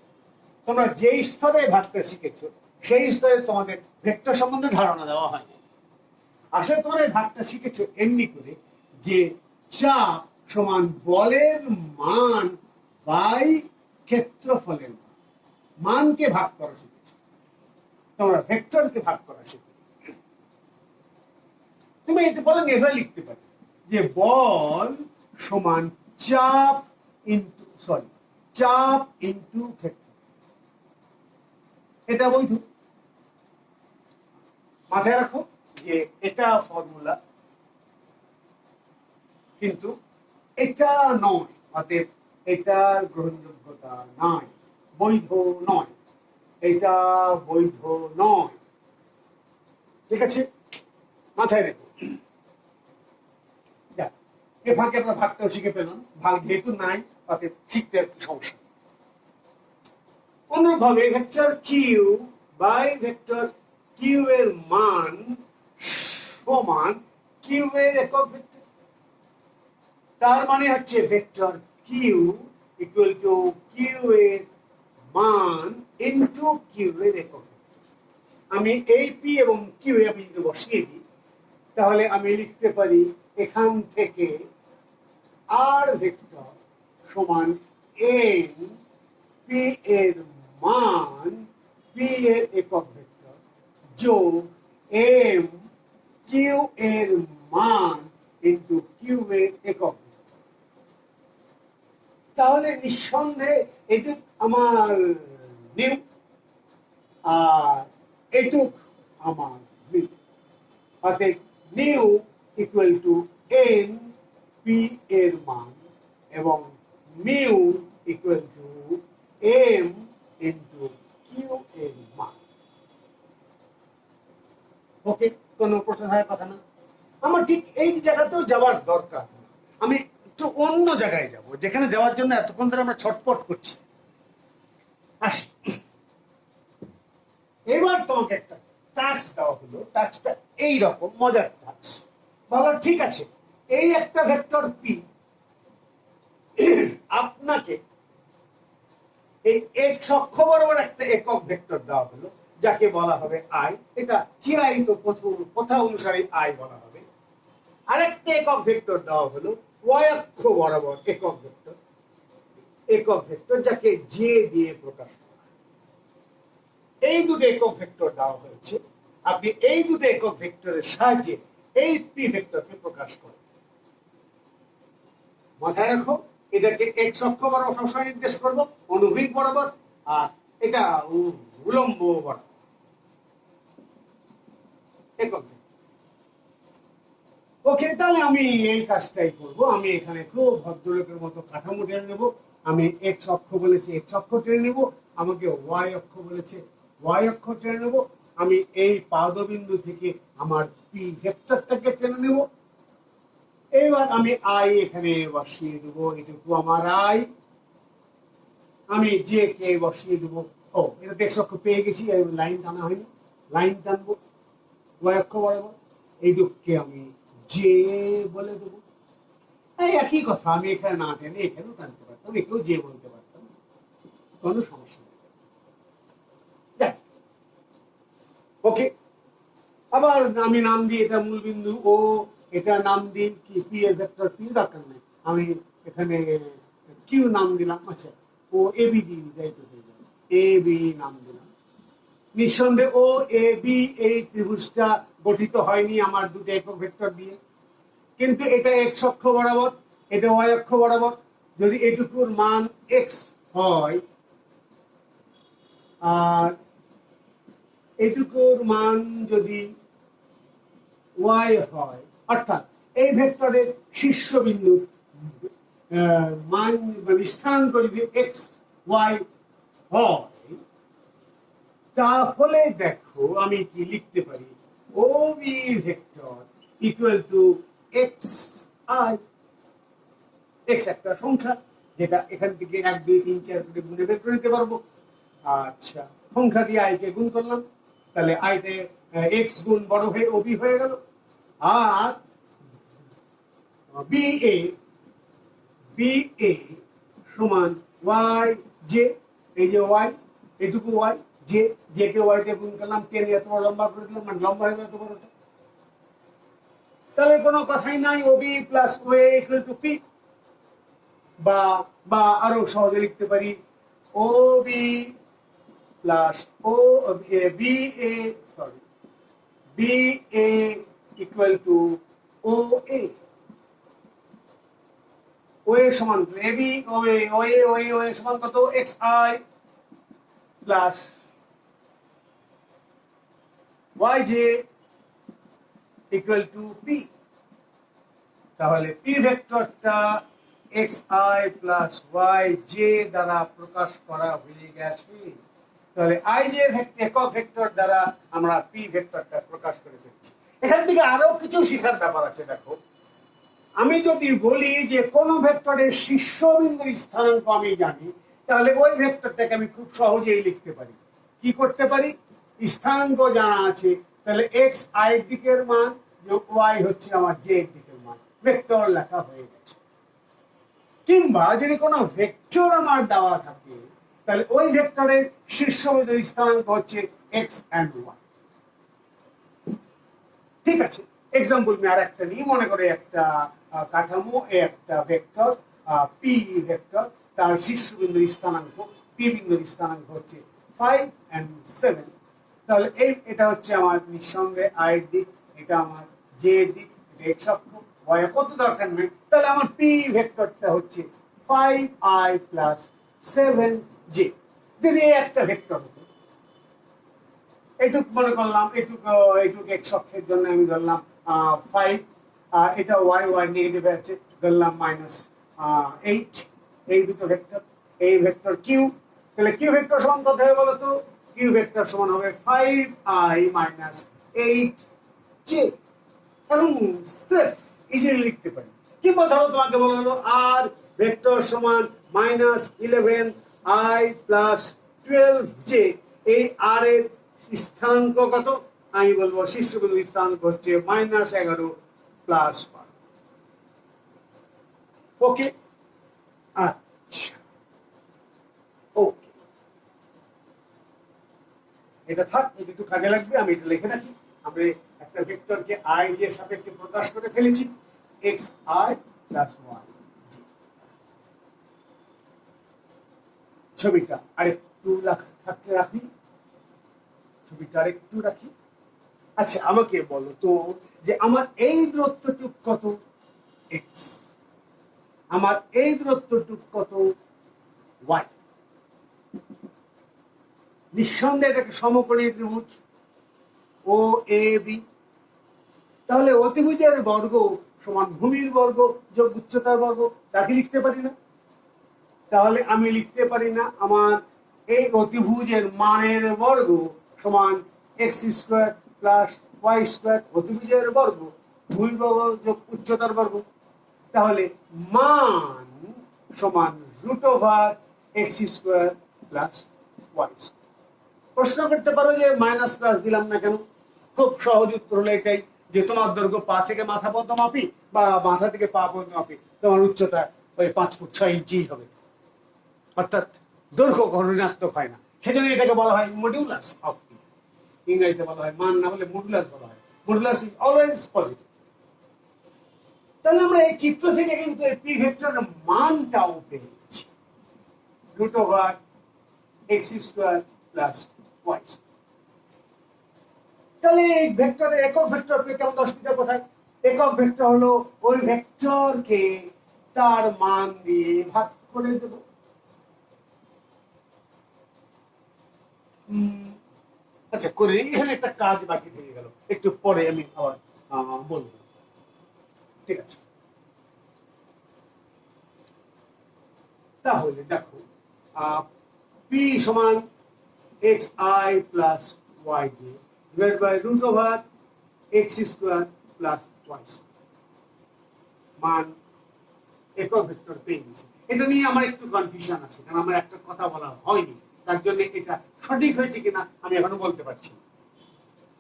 তোমরা যেই স্তরে ভাগটা শিখেছো সেই স্তরে তোমাদের ভেক্টর সম্বন্ধে ধারণা দেওয়া হয়নি। আসলে তোমরা এই ভাগটা শিখেছো এমনি করে যে চাপ সমান বলের মান বাই ক্ষেত্রফলের মান, মানকে ভাগ করা শিখেছো। তোমরা ভেক্টরকে ভাগ করা শিখেছো। তুমি এটা বরং এভাবে লিখতে পারো যে বল সমান চাপ ইন্টু ক্ষেত্র। এটা বৈধ। মাথায় রাখো যে এটা ফর্মুলা, কিন্তু এটা নয়, অতএব এটার গ্রহণযোগ্যতা নাই, বৈধ নয়, এটা বৈধ নয়। ঠিক আছে, মাথায় রেখো। এ ভাগে আমরা ভাগটাও শিখে পেলাম। ভাগ যেহেতু নাই অতএব শিখতে একটু সমস্যা। অনুরূপভাবে vector Q by vector Q এর মান সমান কিউ এর একক ভেক্টর। তার মানে হচ্ছে vector Q equal to Q এর মান ইনটু কিউ এর একক ভেক্টর। আমি এই পি এবং কিউ এ আমি যদি বসিয়ে দিই তাহলে আমি লিখতে পারি এখান থেকে আর ভেক্টর সমান এন পি এর মান পি এর একক ভেক্টর যোগ এম কিউ এর মান ইনটু কিউ এর একক ভেক্টর। তাহলে নিঃসন্দেহে এটুক আমার নিউ আর এটুক আমার মিউ। অতএব nu equal to N P এর মান এবং mu equal to M into Q এর মান। ওকে, কোনো প্রশ্ন থাকার কথা না। আমার ঠিক এই জায়গাতেও যাওয়ার দরকার। আমি একটু অন্য জায়গায় যাব, যেখানে যাওয়ার জন্য এতক্ষণ ধরে আমরা ছটপট করছি। আসি, এবার তোমাকে একটা টাস্ক দেওয়া হলো। টাস্কটা এইরকম মজার টাস্ক। বলো ঠিক আছে, এই একটা ভেক্টর পি আপনাকে এই এক্স অক্ষ বরাবর একটা একক ভেক্টর দেওয়া হলো যাকে বলা হবে আই, এটা চিরায়িত কথা অনুসারে আই বলা হবে। আরেকটা একক ভেক্টর দেওয়া হলো ওয়াই অক্ষ বরাবর একক ভেক্টর যাকে জে দিয়ে প্রকাশ করা হয়। এই দুটো একক ভেক্টর দেওয়া হয়েছে, আপনি এই দুটো একক ভেক্টরের সাহায্যে এই পি ভেক্টরকে প্রকাশ করেন। মাথায় রাখো, এটাকে এক্স অক্ষ বরাবর সবসময় নির্দেশ করবো, অনুভূমিক বরাবর, আর এটা উলম্ব বরাবর একক। ওকে, তাহলে আমি এই কাজটাই করব। আমি এখানে খুব ভদ্রলোকের মতো কাঠামো টেনে নেব। আমি এক্স অক্ষ বলেছি এক্স অক্ষ টেনে নেব, আমাকে ওয়াই অক্ষ বলেছে ওয়াই অক্ষ টেনে নেব। আমি এই পাদবিন্দু থেকে আমার পি ভেক্টরটাকে টেনে নেব। এবার আমি আই এখানে বসিয়ে দেব, এটুকু আমার আই। আমি জে কে বসিয়ে দেবো। ও, এটা এক্স অক্ষ পেয়ে গেছি, লাইন টানা হয়নি, লাইন টানবো ওয়াই অক্ষ বরাবর। এইটুকুকে আমি জে বলে দেবো। একই কথা, আমি এখানে না টেনে এখানেও টানতে পারতাম, একেও জে বলতে পারতাম, কোনো সমস্যা নেই। ওকে, আবার আমি নাম দিই এটা মূল বিন্দু ও, এটা নাম দিই কি পি এর ভেক্টর পি, দরকার নেই, আমি এখানে কিউ নাম দিলাম। আচ্ছা, ও এ বি দিয়ে যাইতে হয়ে যাবে, এ বি নাম দিলাম। নিঃসন্দেহে ও এ বি এই ত্রিভুজটা গঠিত হয়নি আমার দুটো একক ভেক্টর দিয়ে, কিন্তু এটা এক্স অক্ষ বরাবর, এটা ওয়াই অক্ষ বরাবর। যদি এটুকুর মান এক্স হয় আর এটুকুর মান যদি ওয়াই হয়, অর্থাৎ এই ভেক্টরের শীর্ষবিন্দুর মান মানে স্থানাঙ্ক যদি এক্স ওয়াই হয়, তাহলে দেখো আমি কি লিখতে পারি, O B vector equal to X I. X একটা সংখ্যা, যেটা এখান থেকে 1 2 3 4 করে গুণে বের করে নিতে পারবো। আচ্ছা, সংখ্যা দিয়ে আই কে গুণ করলাম, তাহলে আইতে এক্স গুণ বড় হয়ে ওবি হয়ে গেল। আর বি এ সমান ওয়াই জে, এই যে ওয়াই, এটুকু ওয়াই, জে কে ওয়াই তে গুণ করলাম, 10 এত বড় লম্বা করে দিলাম, মানে লম্বা হয়ে গেল এত বড়টা। তাহলে কোনো কথাই নাই, OB plus OA equal to P. বা আরো সহজে লিখতে পারি, O B plus O B A equal to O A. O A সমান এ বি ও এ সমান কত, x I plus Y j equal to P. তাহলে পি ভেক্টরটা x I plus Y j দ্বারা প্রকাশ করা হয়ে গেছে। তাহলে আই জে একক ভেক্টর দ্বারা আমরা পি ভেক্টরটা প্রকাশ করে ফেলছি। এখান থেকে আরো কিছু শেখার ব্যাপার আছে। দেখো, আমি যদি বলি যে কোন ভেক্টরের শীর্ষবিন্দুর স্থানাঙ্ক আমি জানি, তাহলে ওই ভেক্টরটাকে আমি খুব সহজেই লিখতে পারি। কি করতে পারি, স্থানাঙ্ক জানা আছে, তাহলে এক্স আই এর দিকের মান যোগ ওয়াই হচ্ছে আমার জে এর দিকের মান, ভেক্টর লেখা হয়ে গেছে। কিংবা যদি কোনো ভেক্টর আমার দেওয়া থাকে, তাহলে ওই ভেক্টরের শীর্ষবিন্দুর স্থানাঙ্ক হচ্ছে এক্স এন্ড ওয়াই। ঠিক আছে, এক্সাম্পল আমি আর একটা নিই। মনে করে একটা কাঠামো, একটা ভেক্টর পি ভেক্টর, তার শীর্ষবিন্দুর স্থানাঙ্ক পি বিন্দুর স্থানাঙ্ক হচ্ছে 5 and 7। তাহলে এটা হচ্ছে আমার নিঃসন্দেহে আই এর দিক, এটা আমার জে এর দিক, এটা এক্স অক্ষ, ওয়াই কত দরকার নেই। তাহলে আমার পি ভেক্টরটা হচ্ছে 5i প্লাস 7j। যদি একটা ভেক্টর হতো, এটুক মনে করলাম, এটুক এক্স অক্ষের জন্য আমি ধরলাম 5, এটা ওয়াই নেগেটিভ আছে, ধরলাম -8। এই দুটো ভেক্টর, এই ভেক্টর কিউ, তাহলে কিউ ভেক্টর সমান কত হবে বলো তো? কিউ ভেক্টর সমান হবে 5i মাইনাস 8j। এখন স্রেফ ইজিলি লিখতে পারি। কি কথা হলো, তোমাকে বলা হলো আর ভেক্টর সমান -11i প্লাস 12j। এই আর এর স্থানাঙ্ক কত? আমি বলবো শীর্ষবিন্দুর স্থানাঙ্ক হচ্ছে -11 প্লাস 1। ওকে, আচ্ছা এটা থাক, এটা একটু কাজে লাগবে, আমি এটা লিখে রাখি। আমরা একটা ভেক্টরকে আই যে সাপেক্ষে প্রকাশ করে ফেলেছি, এক্স আই প্লাস ওয়াই জি। ছবিটা আরেকটু থাকতে রাখি, ছবিটা আরেকটু রাখি। আচ্ছা আমাকে বলো তো যে আমার এই দূরত্বটুক কত, এক্স, আমার এই দূরত্বটুক কত, ওয়াই। নিঃসন্দেহে এটাকে সমকোণী ত্রিভুজ ও এ বি। তাহলে অতিভুজের বর্গ সমান ভূমির বর্গ যোগ উচ্চতার বর্গ, তাকে লিখতে পারি না? তাহলে আমি লিখতে পারি না আমার এই অতিভুজের মানের বর্গ সমান x square plus Y square, অতিভুজের বর্গ ভূমির বর্গ যোগ উচ্চতার বর্গ। তাহলে মান সমান root over x square plus Y square. প্রশ্ন করতে পারো যে মাইনাস প্লাস দিলাম না কেন? খুব সহজ উত্তর হলো এটাই যে তোমার দৈর্ঘ্য পা থেকে মাথা পর্যন্ত মাপি বা মাথা থেকে পা পর্যন্ত মাপি, তোমার উচ্চতা ওই 5 ফুট 6 ইঞ্চি হবে, অর্থাৎ দৈর্ঘ্য কখনো ঋণাত্মক হয় না। সেজন্য এটাকে বলা হয় মডিউলাস অফ পি, ইংরেজিতে বলা হয় মান, না বলে মডুলাস বলা হয়। Modulus is always positive. তাহলে আমরা এই চিত্র থেকে কিন্তু এই পি ভেক্টরের মানটাও পেয়ে গেছি, root over x square plus Y. তাহলে এই ভেক্টরের একক ভেক্টর পেতে আমাদের অসুবিধা কোথায়? একক ভেক্টর হলো ওই ভেক্টরকে তার মান দিয়ে ভাগ করে দেব। আচ্ছা করে এখানে একটা কাজ বাকি থেকে গেল, একটু পরে আমি আবার বলবো, ঠিক আছে? তাহলে দেখো পি সমান X I plus Y J divided by root over x square plus y square। মান একক ভেক্টর পেয়ে গেছি। এটা নিয়ে আমার একটু কনফিউশন আছে, কারণ আমার একটা কথা বলা হয়নি, তার জন্য এটা সঠিক হয়েছে কিনা আমি এখনো বলতে পারছি না।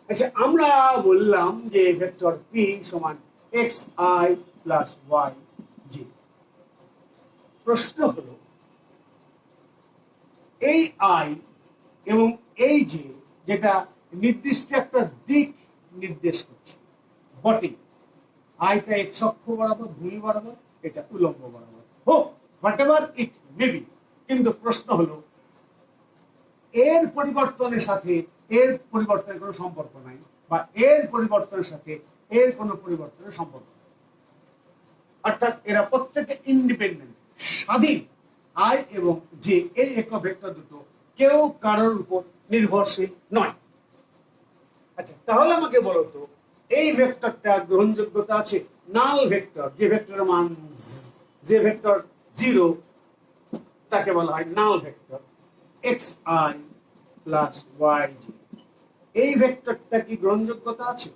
আচ্ছা আমরা বললাম যে ভেক্টর পি সমান এক্স আই প্লাস ওয়াই জি। প্রশ্ন হলো এই আই এবং এই জে যেটা নির্দিষ্ট একটা দিক নির্দেশ করছে বটে, আইটা এক্স অক্ষ বরাবর, ভূমি বরাবর, এটা উলম্ব বরাবর হোক, হোয়াটএভার ইট মে বি, কিন্তু প্রশ্ন হলো এর পরিবর্তনের সাথে এর পরিবর্তনের কোনো সম্পর্ক নাই, বা এর পরিবর্তনের সাথে এর কোনো পরিবর্তনের সম্পর্ক নাই, অর্থাৎ এরা প্রত্যেকে ইন্ডিপেন্ডেন্ট, স্বাধীন। আই এবং জে এই একক ভেক্টর দুটো কেউ কারোর উপর নির্ভরশীল নয়। আচ্ছা তাহলে আমাকে বলো তো এই ভেক্টরটা গ্রহণযোগ্যতা আছে? নাল ভেক্টর, যে ভেক্টরের মান যে ভেক্টর 0 তাকে বলা হয় null vector x I plus y j. এই ভেক্টরটা কি গ্রহণযোগ্যতা আছে?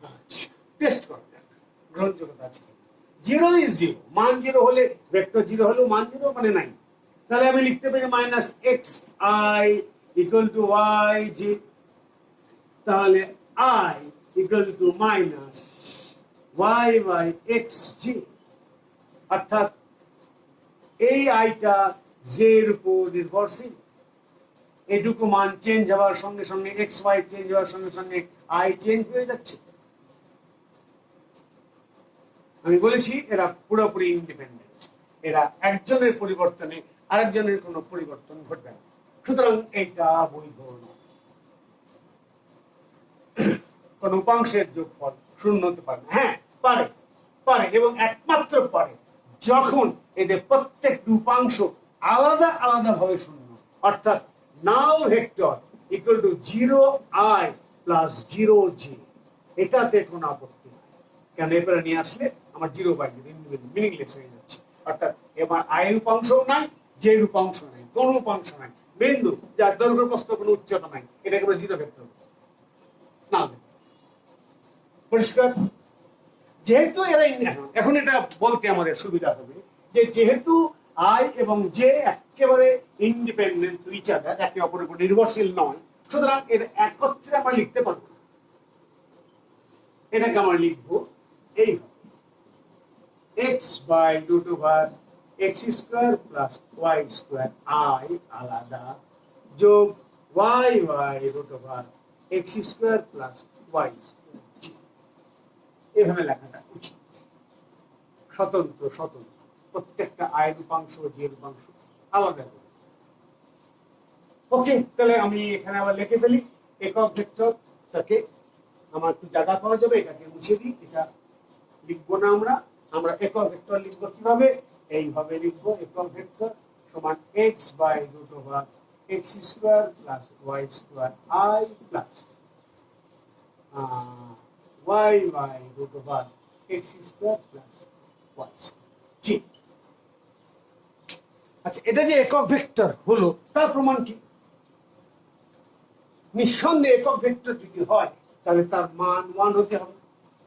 আচ্ছা টেস্ট করা যাক গ্রহণযোগ্যতা আছে। 0 ইজ 0, মান 0 হলে ভেক্টর 0 হলেও মান 0 মানে নাই। তাহলে আমি লিখতে পারি minus x i equal to y j. তাহলে i equal to minus y by x j, অর্থাৎ এই আইটা জে এর উপর নির্ভরশীল। এটুকু মান চেঞ্জ হওয়ার সঙ্গে সঙ্গে এক্স ওয়াই চেঞ্জ হওয়ার সঙ্গে সঙ্গে আই চেঞ্জ হয়ে যাচ্ছে। আমি বলেছি এরা পুরোপুরি ইন্ডিপেন্ডেন্ট, এরা একজনের পরিবর্তনে আরেকজনের কোনো পরিবর্তন ঘটবে না, সুতরাং এটা বৈধ নয়। কোন উপাংশের যোগফল শূন্য হতে পারে না। হ্যাঁ পারে, পারে এবং একমাত্র পারে যখন এদের প্রত্যেকটি উপাংশ আলাদা আলাদা ভাবে শূন্য, অর্থাৎ null vector equal to 0i plus 0j, এটাতে কোনো আপত্তি নাই। কেন এরপরে নিয়ে আসলে আমার 0 বাই 0 মিনিংলেস হয়ে যাচ্ছে, অর্থাৎ এবার আই উপাংশ নাই, জে উপাংশ নাই, কোন উপাংশ নাই, বিন্দু যার দৈর্ঘ্য প্রস্থ কোনো উচ্চতা নাই, এটা একেবারে 0 ভেক্টর নাল। পরিষ্কার? যেহেতু এরা এখন এটা বলতে আমাদের সুবিধা হবে যে যেহেতু আই এবং জে একেবারে ইন্ডিপেন্ডেন্ট টু ইচ আদার, একে অপরের উপর নির্ভরশীল নয়, সুতরাং এর একত্রে আমরা লিখতে পারবো না। এটাকে আমরা লিখবো এইভাবে, X by root over x square plus Y square I আলাদা যোগ Y Y root over x square plus Y square এভাবে লেখাটা উচিত। স্বতন্ত্র স্বতন্ত্র প্রত্যেকটা আয়ের উপাংশ জি এর উপাংশ আলাদা করে। ওকে, তাহলে আমি এখানে আবার লিখে ফেলি একক ভেক্টরটাকে। আমার একটু জায়গা পাওয়া যাবে, এটাকে মুছে দিই। এটা লিখবো না আমরা, আমরা একক ভেক্টর লিখবো কিভাবে? এইভাবে লিখবো একক ভেক্টর সমান x by root over x square plus Y square i plus y by root over x square plus Y square j. আচ্ছা, এটা যে একক ভেক্টর হলো তার প্রমাণ কি? নিঃসন্দেহে একক ভেক্টর যদি হয় তাহলে তার মান 1 হতে হবে,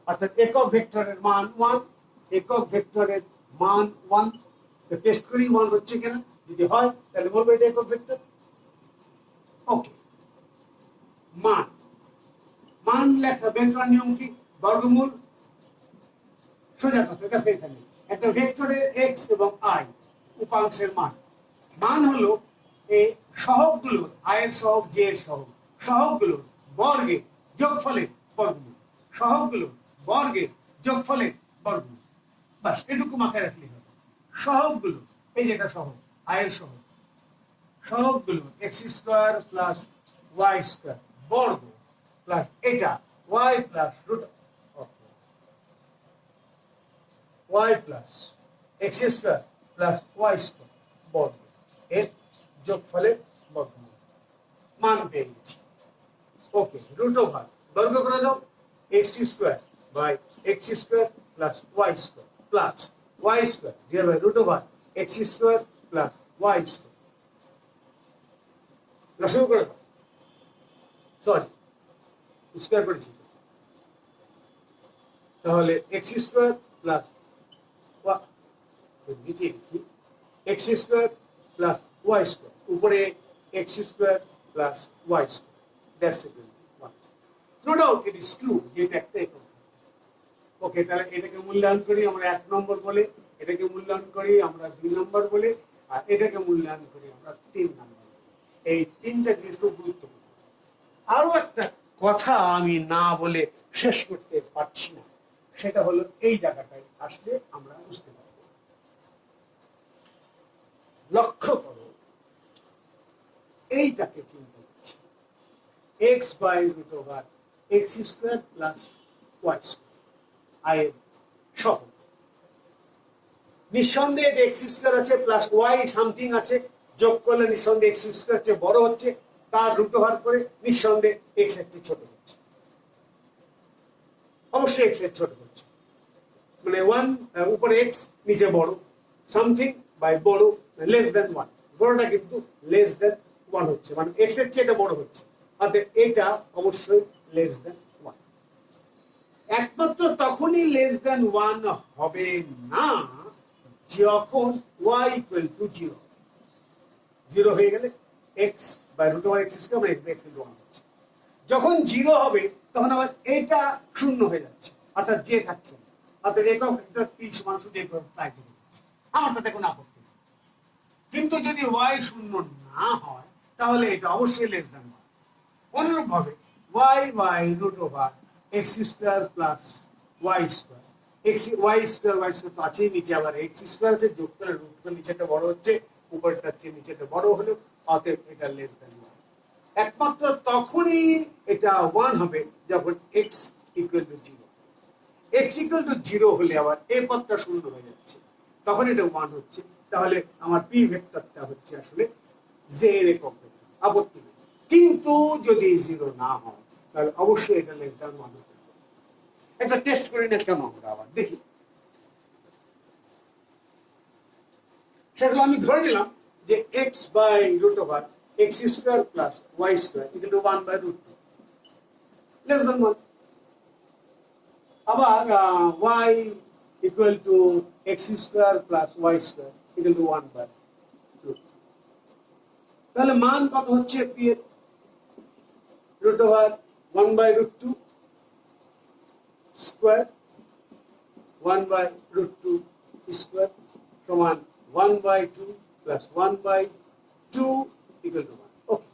অর্থাৎ একক ভেক্টরের মান 1। একক ভেক্টরের মান 1, টেস্ট করি 1 হচ্ছে কিনা। যদি হয় তাহলে বলবো এটা একক ভেক্টর। ওকে, মান মান লেখা বের করার নিয়ম কি? বর্গমূল। সোজা কথা, দেখো এখানে একটা ভেক্টরের এক্স এবং আই উপাংশের মান। মান হলো এই সহগগুলোর, আয়ের সহগ জে এর সহগ, সহগগুলোর বর্গের যোগফলের বর্গমূল, সহগগুলোর বর্গের যোগফলের বর্গমূল। বাস এটুকু মাথায় রাখলে হবে। সহগগুলো, এই যেটা সহগ আয়ের সহগ, সহগগুলো x square plus Y square বর্গ প্লাস এটা y plus root y plus x square plus Y square বর্গ এর যোগফলের বর্গমূল মান পেয়ে গেছি। ওকে, রুট ওভার বর্গ করে দাও X square by X square plus Y square plus Y square divide by root over x square plus Y square. শুরু করে দাও, সরি স্কোয়ার করেছি, তাহলে এক্স স্কোয়ার প্লাস নিচে লিখি x square plus Y square, উপরে x square plus Y square, that's equal to 1। No doubt it is true যে এটা একটা একক। ওকে, তাহলে এটাকে মূল্যায়ন করি আমরা 1 নম্বর বলে, এটাকে মূল্যায়ন করি আমরা 2 নম্বর বলে, আর এটাকে মূল্যায়ন করি আমরা 3 নম্বর বলে। এই তিনটা জিনিস খুব গুরুত্বপূর্ণ। আরো একটা কথা আমি না বলে শেষ করতে পারছি না, সেটা হলো এই জায়গাটায় আসলে আমরা বুঝতে পারব। লক্ষ্য করো, এইটাকে চিন্তা করছি X by root over x square plus Y square আয়ের সহগ। নিঃসন্দেহে এক্স স্কোয়ার আছে প্লাস ওয়াই সামথিং আছে, যোগ করলে নিঃসন্দেহে এক্স স্কোয়ার চেয়ে বড় হচ্ছে, তার রুট ওভার করে নিঃসন্দেহে এক্স এর চেয়ে ছোট হচ্ছে, অবশ্যই এক্স এর ছোট হচ্ছে, মানে 1 উপরে এক্স নিচে বড়, সামথিং বাই বড় লেস দেন 1, বড়টা কিন্তু লেস দেন 1 হচ্ছে, মানে এক্স এর চেয়ে এটা বড় হচ্ছে, অর্থাৎ এটা অবশ্যই লেস দেন 1। একমাত্র তখনই লেস দেন 1 হবে না যখন y ইকুয়াল টু 0, 0 হয়ে গেলে x by root over x square মানে x ইনটু 1 হচ্ছে। যখন 0 হবে তখন আবার এটা শূন্য হয়ে যাচ্ছে, অর্থাৎ যে থাকছে না, অর্থাৎ একক ভেক্টর p সমান শুধু একক প্রায় থেকে যাচ্ছে, আমার তাতে কোনো আপত্তি নেই। কিন্তু যদি y শূন্য না হয় তাহলে এটা অবশ্যই লেস দেন 1। অনুরূপভাবে y by root over x square plus y square, x y square y square তো আছে, নিচে আবার x স্কয়ার আছে, যোগ করে রুট করে নিচেটা বড় হচ্ছে, উপরেরটা চেয়ে নিচেটা বড় হলো, অতএব এটা লেস দেন 1। একমাত্র তখনই এটা 1 হবে যখন x equal to 0। x equal to 0 হলে আবার এই পদটা শূন্য হয়ে যাচ্ছে, তখন এটা 1 হচ্ছে। তাহলে আমার p ভেক্টরটা হচ্ছে আসলে z এর একক ভেক্টর, আপত্তি নেই। কিন্তু যদি 0 না হয় তাহলে অবশ্যই এটা লেস দেন 1 হতে হবে। একটা টেস্ট করি না কেন, আমরা আবার দেখি। সেগুলো আমি ধরে নিলাম যে x by root over x square plus y square equal to 1 by root 2 less than 1। আবার y equal to x square plus y square equal to 1 by root 2। তাহলে মান কত হচ্ছে p এর? Root over 1 by root 2 square 1 by root 2 square সমান 1/2 plus 1/2 equal to 1। ওকে,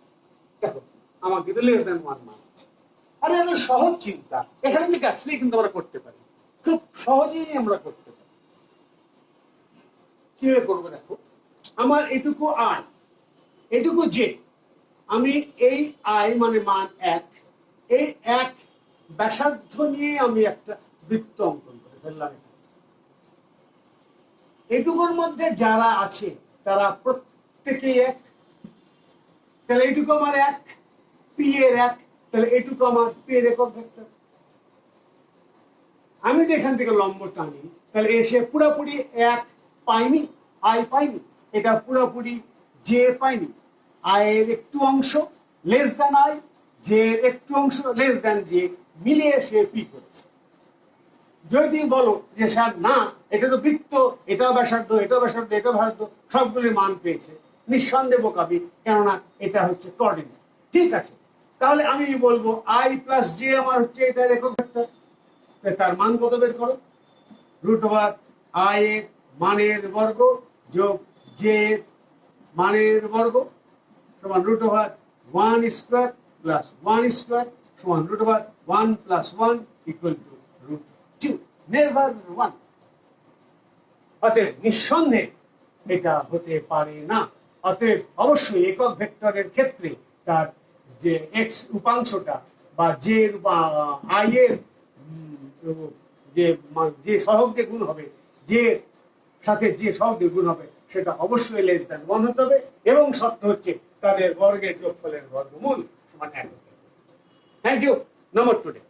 দেখো আমার কিন্তু লেস দ্যান 1 মান আছে। আরে এটা সহজ চিন্তা, এখান থেকে আসলেই কিন্তু আমরা করতে পারি, খুব সহজেই আমরা করতে পারি। কিভাবে করবো দেখো, আমার এটুকু আই, এটুকু জে, আমি এই আই মানে মান 1, এই 1 ব্যাসার্ধ নিয়ে আমি একটা বৃত্ত অঙ্কন করে ফেললাম। এটুকুর মধ্যে যারা আছে তারা প্রত্যেকেই 1, তাহলে এটুকু আমার 1, পি এর 1, তাহলে এটুকু আমার পি এর একক ভেক্টর। আমি যদি এখান থেকে লম্ব টানি তাহলে এসে পুরোপুরি 1 পাইনি, আই পাইনি, এটা পুরোপুরি জে পাইনি। আই এর একটু অংশ লেস দ্যান আই, জে এর একটু অংশ লেস দ্যান জে, মিলিয়ে সে পি করেছে। যদি বলো যে স্যার না, এটা তো বৃত্ত, এটাও ব্যাসার্ধ, এটাও ব্যাসার্ধ, এটাও ব্যাসার্ধ, সবগুলির মান পেয়েছে, নিঃসন্দেহে বোকাবি, কেননা এটা হচ্ছে কোঅর্ডিনেট। ঠিক আছে, তাহলে আমি বলবো আই প্লাস জে আমার হচ্ছে এটার একক ভেক্টর, তার মান কত বের করো, √, আই এর মানের বর্গ যোগ জে এর মানের বর্গ সমান √1 স্কোয়ার প্লাস 1 স্কোয়ার সমান √1 প্লাস 1 ইকুয়াল টু √2, নেভার 1। অতএব নিঃসন্দেহে এটা হতে পারে না। অতএব অবশ্যই একক ভেক্টরের ক্ষেত্রে তার যে এক্স উপাংশটা বা জে বা আই এর যে সহগ দিয়ে গুণ হবে, যে সাথে যে সহগ দিয়ে গুণ হবে, সেটা অবশ্যই লেস দ্যান 1 হতে হবে, এবং শর্ত হচ্ছে তাদের বর্গের যোগফলের বর্গমূল সমান 1 হতে হবে। Thank you, no more today.